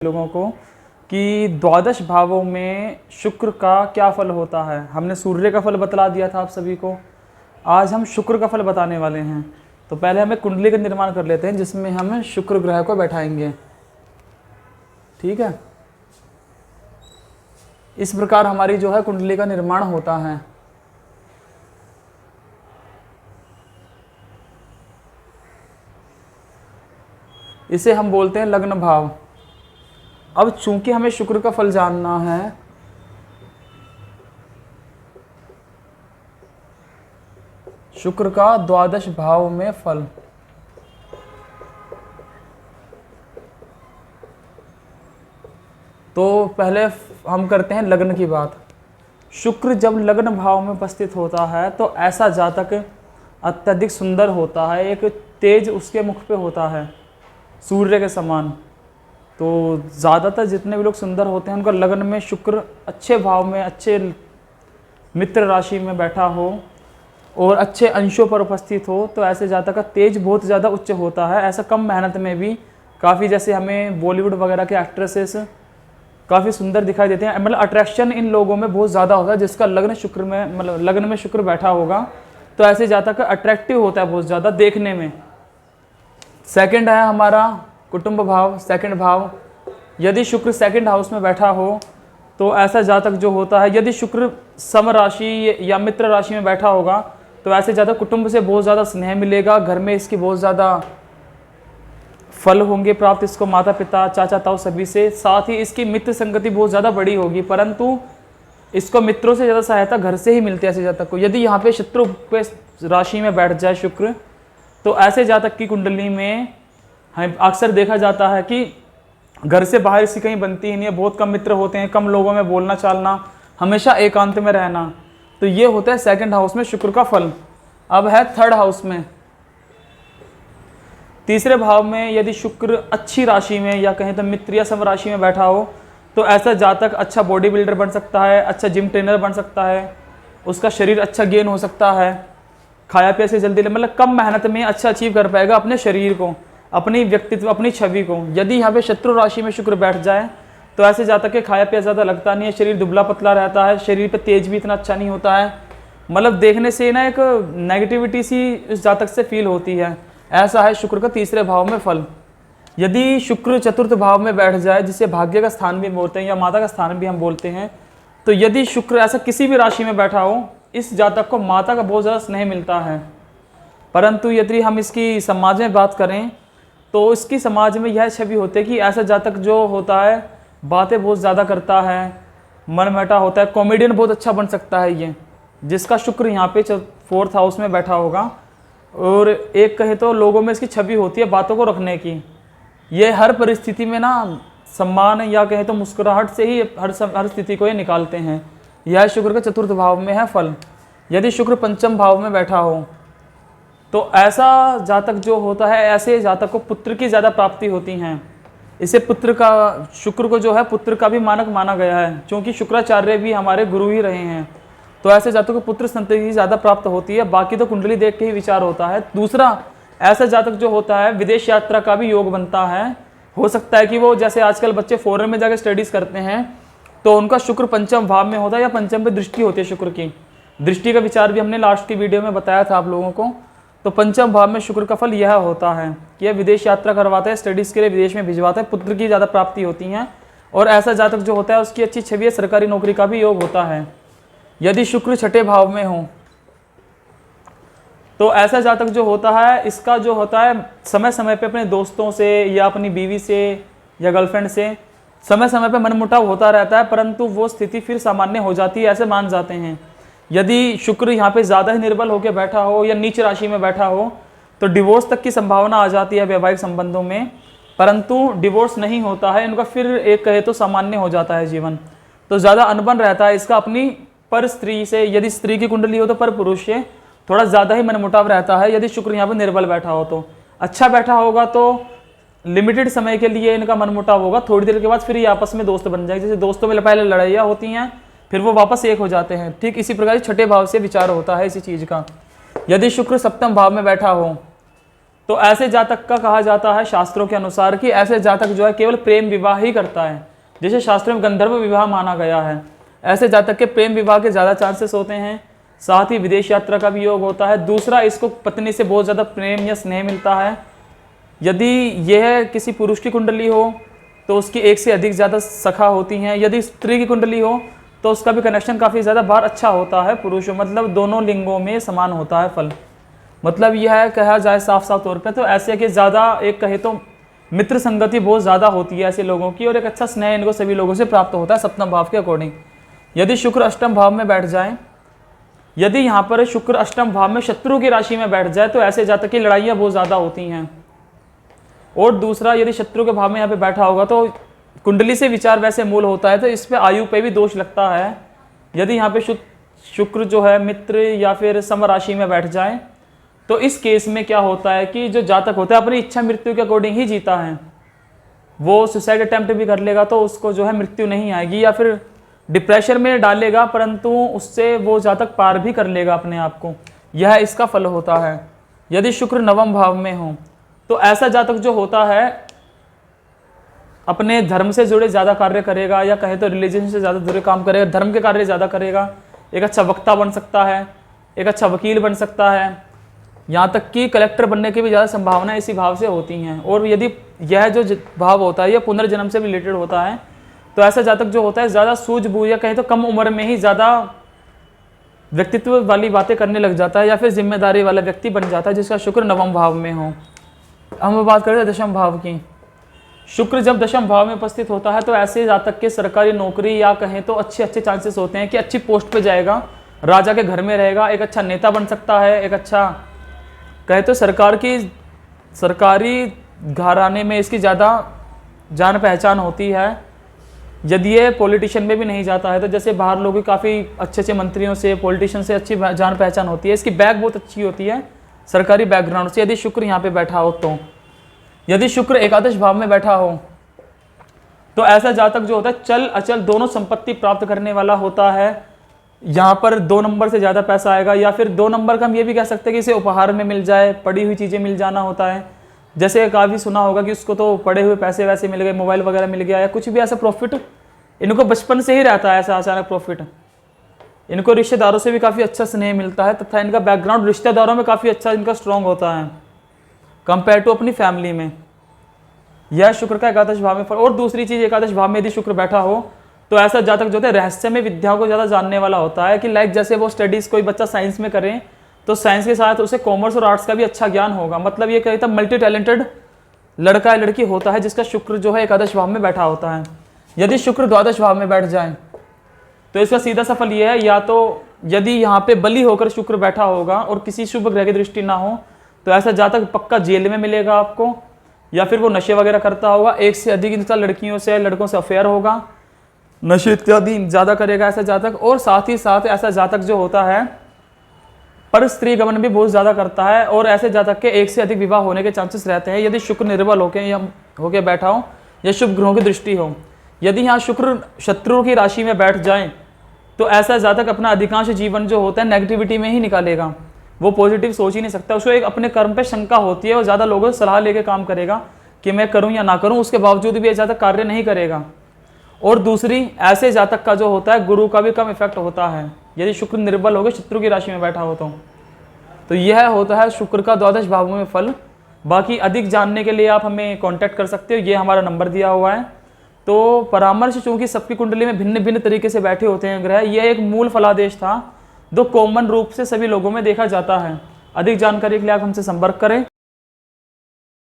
लोगों को कि द्वादश भावों में शुक्र का क्या फल होता है। हमने सूर्य का फल बतला दिया था आप सभी को। आज हम शुक्र का फल बताने वाले हैं। तो पहले हमें कुंडली का निर्माण कर लेते हैं जिसमें हम शुक्र ग्रह को बैठाएंगे। ठीक है, इस प्रकार हमारी जो है कुंडली का निर्माण होता है। इसे हम बोलते हैं लग्न भाव। अब चूंकि हमें शुक्र का फल जानना है, शुक्र का द्वादश भाव में फल, तो पहले हम करते हैं लग्न की बात। शुक्र जब लग्न भाव में उपस्थित होता है तो ऐसा जातक अत्यधिक सुंदर होता है, एक तेज उसके मुख पे होता है सूर्य के समान। तो ज़्यादातर जितने भी लोग सुंदर होते हैं उनका लग्न में शुक्र अच्छे भाव में, अच्छे मित्र राशि में बैठा हो और अच्छे अंशों पर उपस्थित हो तो ऐसे जातक का तेज बहुत ज़्यादा उच्च होता है। ऐसा कम मेहनत में भी काफ़ी, जैसे हमें बॉलीवुड वगैरह के एक्ट्रेसेस काफ़ी सुंदर दिखाई देते हैं, मतलब अट्रैक्शन इन लोगों में बहुत ज़्यादा होता है जिसका लग्न शुक्र में, मतलब लग्न में शुक्र बैठा होगा तो ऐसे जातक अट्रैक्टिव होता है बहुत ज़्यादा देखने में। सेकंड है हमारा कुटुंब भाव, सेकंड भाव। यदि शुक्र सेकंड हाउस में बैठा हो तो ऐसा जातक जो होता है, यदि शुक्र सम राशि या मित्र राशि में बैठा होगा तो ऐसे जातक कुटुंब से बहुत ज़्यादा स्नेह मिलेगा, घर में इसकी बहुत ज़्यादा फल होंगे प्राप्त, इसको माता पिता चाचा ताऊ सभी से। साथ ही इसकी मित्र संगति बहुत ज़्यादा बड़ी होगी, परंतु इसको मित्रों से ज़्यादा सहायता घर से ही मिलती है ऐसे जातक को। यदि यहाँ पे शत्रु पे राशि में बैठ जाए शुक्र तो ऐसे जातक की कुंडली में हमें अक्सर देखा जाता है कि घर से बाहर इसकी कहीं बनती ही नहीं है, बहुत कम मित्र होते हैं, कम लोगों में बोलना चालना, हमेशा एकांत में रहना। तो ये होता है सेकंड हाउस में शुक्र का फल। अब है थर्ड हाउस में, तीसरे भाव में यदि शुक्र अच्छी राशि में या कहें तो मित्र या सम राशि में बैठा हो तो ऐसा जातक अच्छा बॉडी बिल्डर बन सकता है, अच्छा जिम ट्रेनर बन सकता है, उसका शरीर अच्छा गेन हो सकता है, खाया पिया से जल्दी, मतलब कम मेहनत में अच्छा अचीव कर पाएगा अपने शरीर को, अपनी व्यक्तित्व, अपनी छवि को। यदि यहाँ पे शत्रु राशि में शुक्र बैठ जाए तो ऐसे जातक के खाया पिया ज़्यादा लगता नहीं है, शरीर दुबला पतला रहता है, शरीर पे तेज भी इतना अच्छा नहीं होता है, मतलब देखने से ना एक नेगेटिविटी सी इस जातक से फील होती है। ऐसा है शुक्र का तीसरे भाव में फल। यदि शुक्र चतुर्थ भाव में बैठ जाए, जिसे भाग्य का स्थान भी बोलते हैं या माता का स्थान भी हम बोलते हैं, तो यदि शुक्र ऐसा किसी भी राशि में बैठा हो, इस जातक को माता का बहुत ज़्यादा स्नेह मिलता है। परंतु यदि हम इसकी समाज में बात करें तो इसकी समाज में यह छवि होती है कि ऐसा जातक जो होता है बातें बहुत ज़्यादा करता है, मनमटा होता है, कॉमेडियन बहुत अच्छा बन सकता है ये, जिसका शुक्र यहाँ पे फोर्थ हाउस में बैठा होगा। और एक कहे तो लोगों में इसकी छवि होती है बातों को रखने की, ये हर परिस्थिति में ना सम्मान या कहे तो मुस्कुराहट से ही हर स्थिति को ये निकालते हैं। यह शुक्र के चतुर्थ भाव में है फल। यदि शुक्र पंचम भाव में बैठा हो तो ऐसा जातक जो होता है, ऐसे जातक को पुत्र की ज़्यादा प्राप्ति होती हैं। इसे पुत्र का, शुक्र को जो है पुत्र का भी मानक माना गया है, क्योंकि शुक्राचार्य भी हमारे गुरु ही रहे हैं। तो ऐसे जातक को पुत्र संतति ज़्यादा प्राप्त होती है। बाकी तो कुंडली देख के ही विचार होता है। दूसरा, ऐसा जातक जो होता है विदेश यात्रा का भी योग बनता है। हो सकता है कि वो, जैसे आजकल बच्चे फॉरेन में जाकर स्टडीज़ करते हैं तो उनका शुक्र पंचम भाव में होता है या पंचम पे दृष्टि होती है। शुक्र की दृष्टि का विचार भी हमने लास्ट की वीडियो में बताया था आप लोगों को। तो पंचम भाव में शुक्र का फल यह होता है कि यह विदेश यात्रा करवाता है, स्टडीज़ के लिए विदेश में भिजवाता है, पुत्र की ज़्यादा प्राप्ति होती है। और ऐसा जातक जो होता है उसकी अच्छी छवि, सरकारी नौकरी का भी योग होता है। यदि शुक्र छठे भाव में हो तो ऐसा जातक जो होता है, इसका जो होता है समय समय पे अपने दोस्तों से या अपनी बीवी से या गर्लफ्रेंड से समय समय पे मनमुटाव होता रहता है, परंतु वो स्थिति फिर सामान्य हो जाती है, ऐसे मान जाते हैं। यदि शुक्र यहाँ पे ज़्यादा ही निर्बल होकर बैठा हो या नीच राशि में बैठा हो तो डिवोर्स तक की संभावना आ जाती है वैवाहिक संबंधों में, परंतु डिवोर्स नहीं होता है इनका, फिर एक कहे तो सामान्य हो जाता है जीवन। तो ज़्यादा अनबन रहता है इसका अपनी पर स्त्री से। यदि स्त्री की कुंडली हो तो पर पुरुष से थोड़ा ज़्यादा ही मनमुटाव रहता है। यदि शुक्र यहाँ पर निर्बल बैठा हो तो, अच्छा बैठा होगा तो लिमिटेड समय के लिए इनका मनमुटाव होगा, थोड़ी देर के बाद फिर ये आपस में दोस्त बन जाएंगे। जैसे दोस्तों में पहले लड़ाइयाँ होती हैं फिर वो वापस एक हो जाते हैं, ठीक इसी प्रकार छठे भाव से विचार होता है इसी चीज़ का। यदि शुक्र सप्तम भाव में बैठा हो तो ऐसे जातक का कहा जाता है शास्त्रों के अनुसार कि ऐसे जातक जो है केवल प्रेम विवाह ही करता है, जैसे शास्त्रों में गंधर्व विवाह माना गया है। ऐसे जातक के प्रेम विवाह के ज़्यादा चांसेस होते हैं, साथ ही विदेश यात्रा का भी योग होता है। दूसरा, इसको पत्नी से बहुत ज़्यादा प्रेम या स्नेह मिलता है। यदि यह किसी पुरुष की कुंडली हो तो उसकी एक से अधिक ज़्यादा सखा होती हैं। यदि स्त्री की कुंडली हो तो उसका भी कनेक्शन काफ़ी ज़्यादा बार अच्छा होता है पुरुषों, मतलब दोनों लिंगों में समान होता है फल। मतलब यह है कहा जाए साफ साफ तौर पे तो ऐसे कि ज़्यादा एक कहे तो मित्र संगति बहुत ज़्यादा होती है ऐसे लोगों की, और एक अच्छा स्नेह इनको सभी लोगों से प्राप्त होता है सप्तम भाव के अकॉर्डिंग। यदि शुक्र अष्टम भाव में बैठ जाए, यदि यहाँ पर शुक्र अष्टम भाव में शत्रु की राशि में बैठ जाए तो ऐसे जातक की लड़ाइयाँ बहुत ज़्यादा होती हैं। और दूसरा, यदि शत्रु के भाव में यहाँ पे बैठा होगा तो कुंडली से विचार वैसे मूल होता है तो इस पे आयु पे भी दोष लगता है। यदि यहाँ पे शुक्र जो है मित्र या फिर सम राशि में बैठ जाए तो इस केस में क्या होता है कि जो जातक होता है अपनी इच्छा मृत्यु के अकॉर्डिंग ही जीता है। वो सुसाइड अटेम्प्ट भी कर लेगा तो उसको जो है मृत्यु नहीं आएगी, या फिर डिप्रेशन में डालेगा परंतु उससे वो जातक पार भी कर लेगा अपने आप को। यह इसका फल होता है। यदि शुक्र नवम भाव में हो तो ऐसा जातक जो होता है अपने धर्म से जुड़े ज़्यादा कार्य करेगा, या कहे तो रिलीजन से ज़्यादा जुड़े काम करेगा, धर्म के कार्य ज़्यादा करेगा। एक अच्छा वक्ता बन सकता है, एक अच्छा वकील बन सकता है, यहाँ तक कि कलेक्टर बनने की भी ज़्यादा संभावना इसी भाव से होती हैं। और यदि यह जो भाव होता है यह पुनर्जन्म से रिलेटेड होता है तो ऐसा जातक जो होता है ज़्यादा सूझबूझ या कहें तो कम उम्र में ही ज़्यादा व्यक्तित्व वाली बातें करने लग जाता है, या फिर जिम्मेदारी वाला व्यक्ति बन जाता है जिसका शुक्र नवम भाव में हो। हम बात करें दशम भाव की। शुक्र जब दशम भाव में उपस्थित होता है तो ऐसे जातक के सरकारी नौकरी या कहें तो अच्छे अच्छे चांसेस होते हैं कि अच्छी पोस्ट पे जाएगा, राजा के घर में रहेगा, एक अच्छा नेता बन सकता है, एक अच्छा कहे तो सरकारी घराने में इसकी ज़्यादा जान पहचान होती है। यदि ये पॉलिटिशियन में भी नहीं जाता है तो जैसे बाहर लोगों की काफ़ी अच्छे अच्छे मंत्रियों से, पॉलिटिशियन से अच्छी जान पहचान होती है, इसकी बैक बहुत अच्छी होती है सरकारी बैकग्राउंड से। यदि शुक्र यहाँ पे बैठा हो तो, यदि शुक्र एकादश भाव में बैठा हो तो ऐसा जातक जो होता है चल अचल दोनों संपत्ति प्राप्त करने वाला होता है। यहाँ पर 2 नंबर से ज़्यादा पैसा आएगा, या फिर 2 नंबर का हम ये भी कह सकते हैं कि इसे उपहार में मिल जाए, पड़ी हुई चीज़ें मिल जाना होता है। जैसे काफ़ी सुना होगा कि उसको तो पड़े हुए पैसे वैसे मिल गए, मोबाइल वगैरह मिल गया, या कुछ भी ऐसा प्रॉफिट इनको बचपन से ही रहता है ऐसा अचानक प्रॉफिट। इनको रिश्तेदारों से भी काफ़ी अच्छा स्नेह मिलता है तथा इनका बैकग्राउंड रिश्तेदारों में काफ़ी अच्छा इनका स्ट्रॉन्ग होता है कंपेयर टू अपनी फैमिली में। यह शुक्र का एकादश भाव में फल। और दूसरी चीज़, एकादश भाव में यदि शुक्र बैठा हो तो ऐसा जातक जो है रहस्यमय विद्याओं को ज़्यादा जानने वाला होता है। कि लाइक जैसे वो स्टडीज़ कोई बच्चा साइंस में करे तो साइंस के साथ उसे कॉमर्स और आर्ट्स का भी अच्छा ज्ञान होगा। मतलब ये कहता मल्टी टैलेंटेड लड़का या लड़की होता है जिसका शुक्र जो है एकादश भाव में बैठा होता है। यदि शुक्र द्वादश भाव में बैठ जाए तो इसका सीधा सा फल ये है, या तो यदि यहाँ पे बली होकर शुक्र बैठा होगा और किसी शुभ ग्रह की दृष्टि ना हो तो ऐसा जातक पक्का जेल में मिलेगा आपको, या फिर वो नशे वगैरह करता होगा, एक से अधिक इंसान लड़कियों से लड़कों से अफेयर होगा, नशे इत्यादि ज़्यादा करेगा ऐसा जातक। और साथ ही साथ ऐसा जातक जो होता है पर स्त्री गमन भी बहुत ज़्यादा करता है, और ऐसे जातक के एक से अधिक विवाह होने के चांसेस रहते हैं यदि शुक्र निर्बल होके बैठा हो या शुभ ग्रहों की दृष्टि हो। यदि यहाँ शुक्र शत्रु की राशि में बैठ जाए तो ऐसा जातक अपना अधिकांश जीवन जो होता है नेगेटिविटी में ही निकालेगा। वो पॉजिटिव सोच ही नहीं सकता, उसको एक अपने कर्म पे शंका होती है, वो ज़्यादा लोगों से सलाह लेके काम करेगा कि मैं करूं या ना करूं, उसके बावजूद भी ये जातक कार्य नहीं करेगा। और दूसरी, ऐसे जातक का जो होता है गुरु का भी कम इफेक्ट होता है यदि शुक्र निर्बल हो गए शत्रु की राशि में बैठा हो तो यह होता है शुक्र का द्वादश भावों में फल। बाकी अधिक जानने के लिए आप हमें कांटेक्ट कर सकते हो, ये हमारा नंबर दिया हुआ है। तो परामर्श चूंकि सबकी कुंडली में भिन्न भिन्न तरीके से बैठे होते हैं ग्रह, यह एक मूल फलादेश था जो कॉमन रूप से सभी लोगों में देखा जाता है। अधिक जानकारी के लिए आप हमसे संपर्क करें।